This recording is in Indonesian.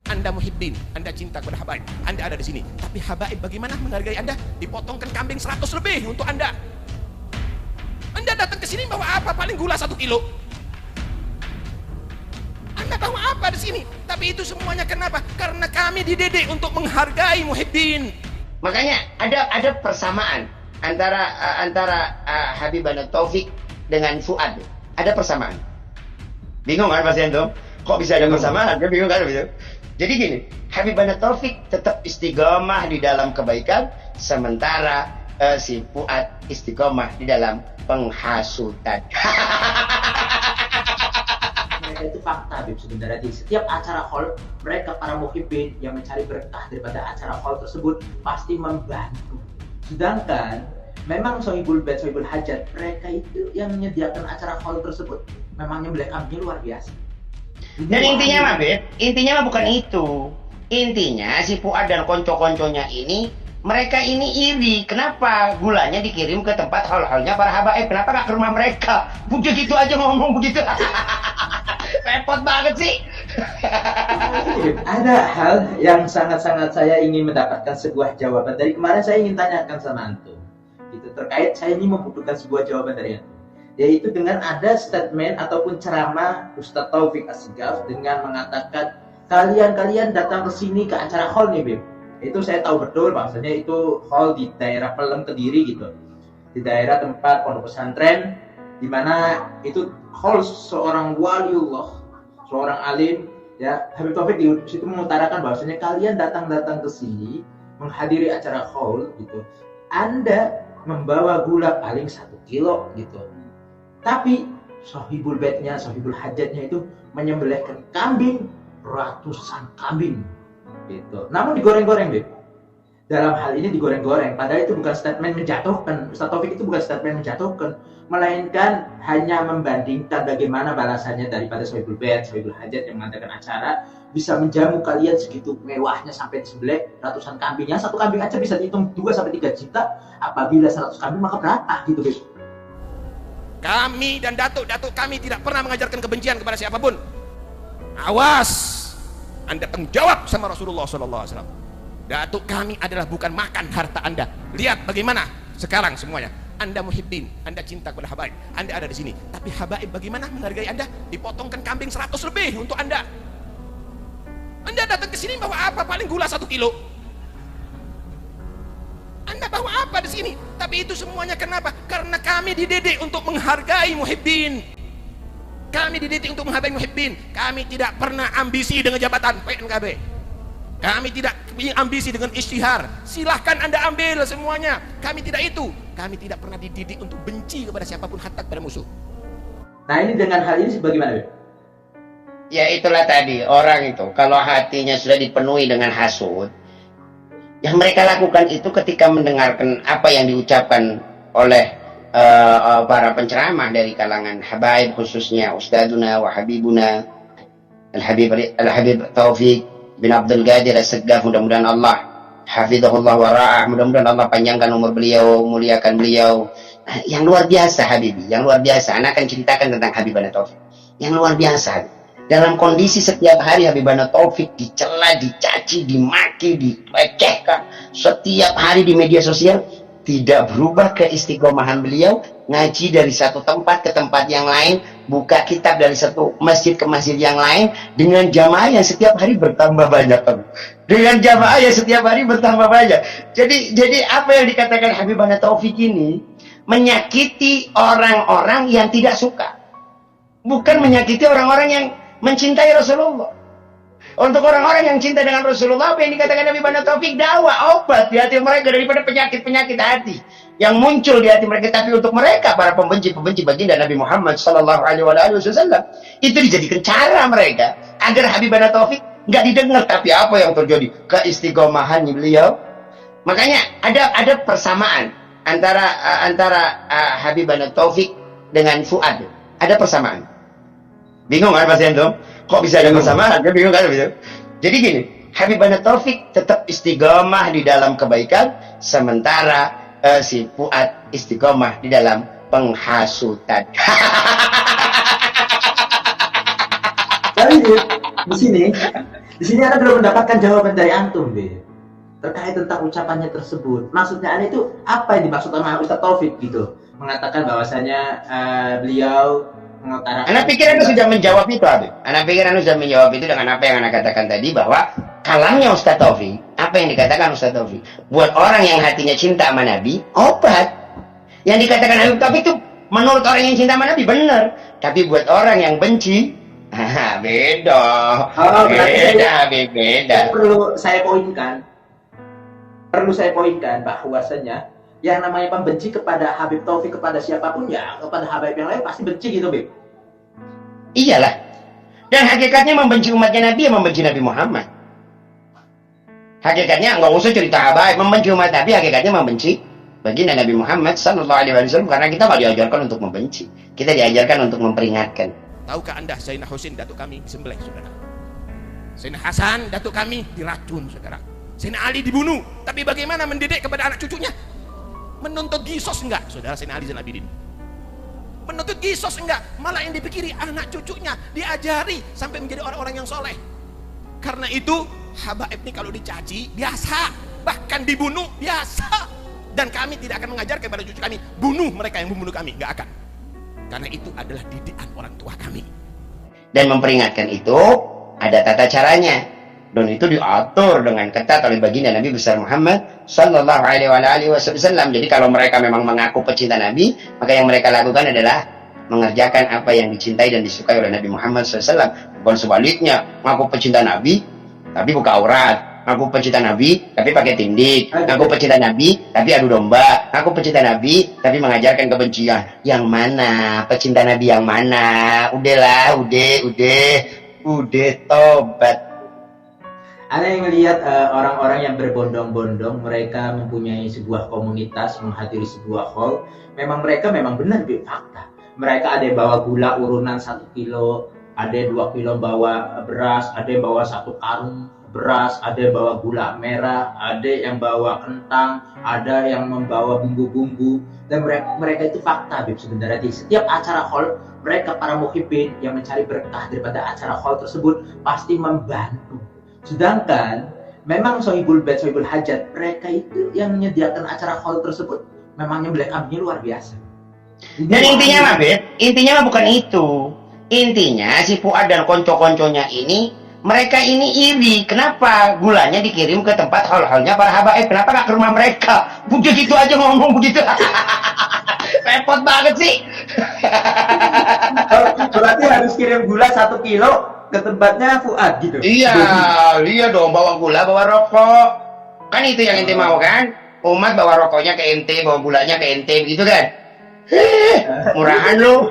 Anda muhibbin, Anda cinta kepada habaib, Anda ada di sini. Tapi habaib bagaimana menghargai Anda? Dipotongkan kambing 100 lebih untuk Anda. Anda datang ke sini bawa apa? Paling gula 1 kilo. Anda bawa apa di sini? Tapi itu semuanya kenapa? Karena kami dididik untuk menghargai muhibbin. Makanya ada persamaan antara Habibana Taufik dengan Fuad. Ada persamaan. Bingung kan Mas Yanto? Kok bisa ada persamaan? Kan bingung kan gitu. Jadi gini, Habibana Taufik tetap istiqomah di dalam kebaikan, sementara si Fuad istiqomah di dalam penghasutan. Mereka itu fakta, Bib, sebenarnya di setiap acara haul, mereka para muhibbin yang mencari berkah daripada acara haul tersebut pasti membantu. Sedangkan memang sohibul bait, sohibul hajat, mereka itu yang menyediakan acara haul tersebut memang nyembelih kambingnya luar biasa. Dan intinya mah Beb, intinya mah bukan itu. Intinya si Fuad dan konco-konconya ini, mereka ini iri. Kenapa gulanya dikirim ke tempat haul-haulnya para habaib? Kenapa gak ke rumah mereka? Begitu aja ngomong begitu. Repot banget sih. Ada hal yang sangat-sangat saya ingin mendapatkan sebuah jawaban. Dari kemarin saya ingin tanyakan sama Antum gitu, terkait saya ini membutuhkan sebuah jawaban dari Antum, yaitu dengan ada statement ataupun ceramah Ustadz Taufik Assegaf dengan mengatakan kalian datang ke sini ke acara haul nih Bib. Itu saya tahu betul bahwasanya itu haul di daerah Pelem Kediri gitu, di daerah tempat pondok pesantren, di mana itu haul seorang waliullah, seorang alim ya. Habib Taufik di situ mengutarakan bahwasanya kalian datang ke sini menghadiri acara haul gitu, Anda membawa gula paling 1 kilo gitu. Tapi sohibul baitnya, sohibul hajatnya itu menyembelihkan kambing, ratusan kambing gitu. Namun digoreng-goreng, Beb. Dalam hal ini digoreng-goreng, padahal itu bukan statement menjatuhkan. Ustaz Taufik itu bukan statement menjatuhkan, melainkan hanya membandingkan bagaimana balasannya daripada sohibul bait, sohibul hajat yang mengadakan acara bisa menjamu kalian segitu mewahnya sampai disembelih ratusan kambing. Yang 1 kambing aja bisa dihitung 2-3 juta. Apabila 100 kambing maka berapa gitu, Beb? Kami dan datuk-datuk kami tidak pernah mengajarkan kebencian kepada siapapun. Awas, Anda tanggung jawab sama Rasulullah SAW. Datuk kami adalah bukan makan harta Anda. Lihat bagaimana sekarang semuanya. Anda muhibbin, Anda cinta kepada habaib, Anda ada di sini. Tapi habaib bagaimana menghargai Anda? Dipotongkan kambing 100 lebih untuk Anda. Anda datang ke sini bawa apa? Paling gula 1 kilo. Anda bawa apa di sini? Tapi itu semuanya kenapa? Karena kami dididik untuk menghargai muhibbin. Kami dididik untuk menghargai muhibbin. Kami tidak pernah ambisi dengan jabatan PNKB. Kami tidak punya ambisi dengan isytihar. Silahkan Anda ambil semuanya. Kami tidak itu. Kami tidak pernah dididik untuk benci kepada siapapun, hatta kepada musuh. Nah ini dengan hal ini bagaimana, Beb? Ya itulah tadi, orang itu kalau hatinya sudah dipenuhi dengan hasud, yang mereka lakukan itu ketika mendengarkan apa yang diucapkan oleh para penceramah dari kalangan habaib, khususnya Ustadzuna wa Habibuna Al-Habib Taufik bin Abdul Qadir Assegaf, mudah-mudahan Allah hafizahullah wa ra'ah, mudah-mudahan Allah panjangkan umur beliau, muliakan beliau. Yang luar biasa Habibi, yang luar biasa. Anak akan ceritakan tentang Habibana Taufik yang luar biasa, Habib. Dalam kondisi setiap hari Habibana Taufik dicela, dicaci, dimaki, dilecehkan setiap hari di media sosial, tidak berubah keistiqomahan beliau, ngaji dari satu tempat ke tempat yang lain, buka kitab dari satu masjid ke masjid yang lain, dengan jamaah yang setiap hari bertambah banyak. Dengan jamaah yang setiap hari bertambah banyak. Jadi apa yang dikatakan Habibana Taufik ini menyakiti orang-orang yang tidak suka, bukan menyakiti orang-orang yang mencintai Rasulullah. Untuk orang-orang yang cinta dengan Rasulullah, apa yang dikatakan Habibana Taufik, dakwah, obat di hati mereka daripada penyakit-penyakit hati yang muncul di hati mereka. Tapi untuk mereka, para pembenci-pembenci baginda Nabi Muhammad SAW, itu dijadikan cara mereka agar Habibana Taufik nggak didengar. Tapi apa yang terjadi? Keistiqomahan beliau. Makanya ada persamaan antara Habibana Taufik dengan Fuad. Ada persamaan. Bingung kan Mas Yanto? Kok bisa ada persamaan? Kan bingung kan? Jadi gini, Habibana Taufik tetap istiqomah di dalam kebaikan, sementara si Fuad istiqomah di dalam penghasutan. Tapi Di sini Anda belum mendapatkan jawaban dari antum, Be. Terkait tentang ucapannya tersebut. Maksudnya Anda itu apa yang dimaksud sama Ustaz Taufik gitu? Mengatakan bahwasanya beliau mengutarakan. Anda pikir Anda sudah menjawab itu, Habib? Anda pikir Anda sudah menjawab itu dengan apa yang Anda katakan tadi, bahwa kalamnya Ustaz Taufik, apa yang dikatakan Ustaz Taufik, buat orang yang hatinya cinta sama Nabi, obat. Yang dikatakan Habib Taufik itu menurut orang yang cinta sama Nabi benar, tapi buat orang yang benci, beda. Beda, Habib, beda. Perlu saya poinkan bahwasanya yang namanya pembenci kepada Habib Taufik, kepada siapapun ya, kepada Habib yang lain pasti benci gitu, Beb. Iyalah. Dan hakikatnya membenci umatnya Nabi, ya membenci Nabi Muhammad. Hakikatnya nggak usah cerita Habib, membenci umat Nabi, hakikatnya membenci baginda Nabi Muhammad Sallallahu Alaihi Wasallam, karena kita nggak diajarkan untuk membenci, kita diajarkan untuk memperingatkan. Tahukah Anda Sayyidina Husain datuk kami disembelih, saudara? Sayyidina Hasan datuk kami diracun, saudara. Sayyidina Ali dibunuh, tapi bagaimana mendidik kepada anak cucunya? Menuntut kisos enggak, saudara? Sayyidina Ali Zainal Abidin menuntut kisos enggak, malah yang dipikiri anak cucunya, diajari sampai menjadi orang-orang yang soleh. Karena itu habaib ini kalau dicaci biasa, bahkan dibunuh biasa, dan kami tidak akan mengajar kepada cucu kami bunuh mereka yang membunuh kami, enggak akan, karena itu adalah didikan orang tua kami. Dan memperingatkan itu ada tata caranya, dan itu diatur dengan ketat oleh baginda Nabi besar Muhammad Sallallahu Alaihi Wasallam. Jadi kalau mereka memang mengaku pecinta Nabi, maka yang mereka lakukan adalah mengerjakan apa yang dicintai dan disukai oleh Nabi Muhammad SAW. Bukan sebaliknya, ngaku pecinta Nabi tapi buka aurat, ngaku pecinta Nabi tapi pakai tindik, ngaku pecinta Nabi tapi adu domba, ngaku pecinta Nabi tapi mengajarkan kebencian. Yang mana pecinta Nabi, yang mana? Udahlah, udah tobat. Ada yang melihat orang-orang yang berbondong-bondong, mereka mempunyai sebuah komunitas, menghadiri sebuah hall. Memang mereka memang benar fakta. Mereka ada yang bawa gula urunan 1 kilo, ada yang 2 kilo bawa beras, ada yang bawa 1 karung beras, ada yang bawa gula merah, ada yang bawa kentang, ada yang membawa bumbu-bumbu. Dan mereka itu fakta, Bib, sebenarnya di setiap acara hall, mereka para muhibbin yang mencari berkah daripada acara hall tersebut pasti membantu. Sedangkan memang sohibul bait, sohibul hajat, mereka itu yang menyediakan acara hall tersebut memangnya black kambingnya luar biasa. Dan intinya mah, Beb, intinya mah bukan itu. Intinya si Fuad dan konco-konconya ini, mereka ini iri. Kenapa gulanya dikirim ke tempat hall-hallnya para habaib? Kenapa gak ke rumah mereka? Begitu aja ngomong begitu. Repot banget sih. Berarti harus kirim gula 1 kilo ke tempatnya Fuad gitu. Iya dong, bawa gula, bawa rokok. Kan itu yang ente mau kan? Umat bawa rokoknya ke ente, bawa gulanya ke ente, begitu kan? Murahan lu.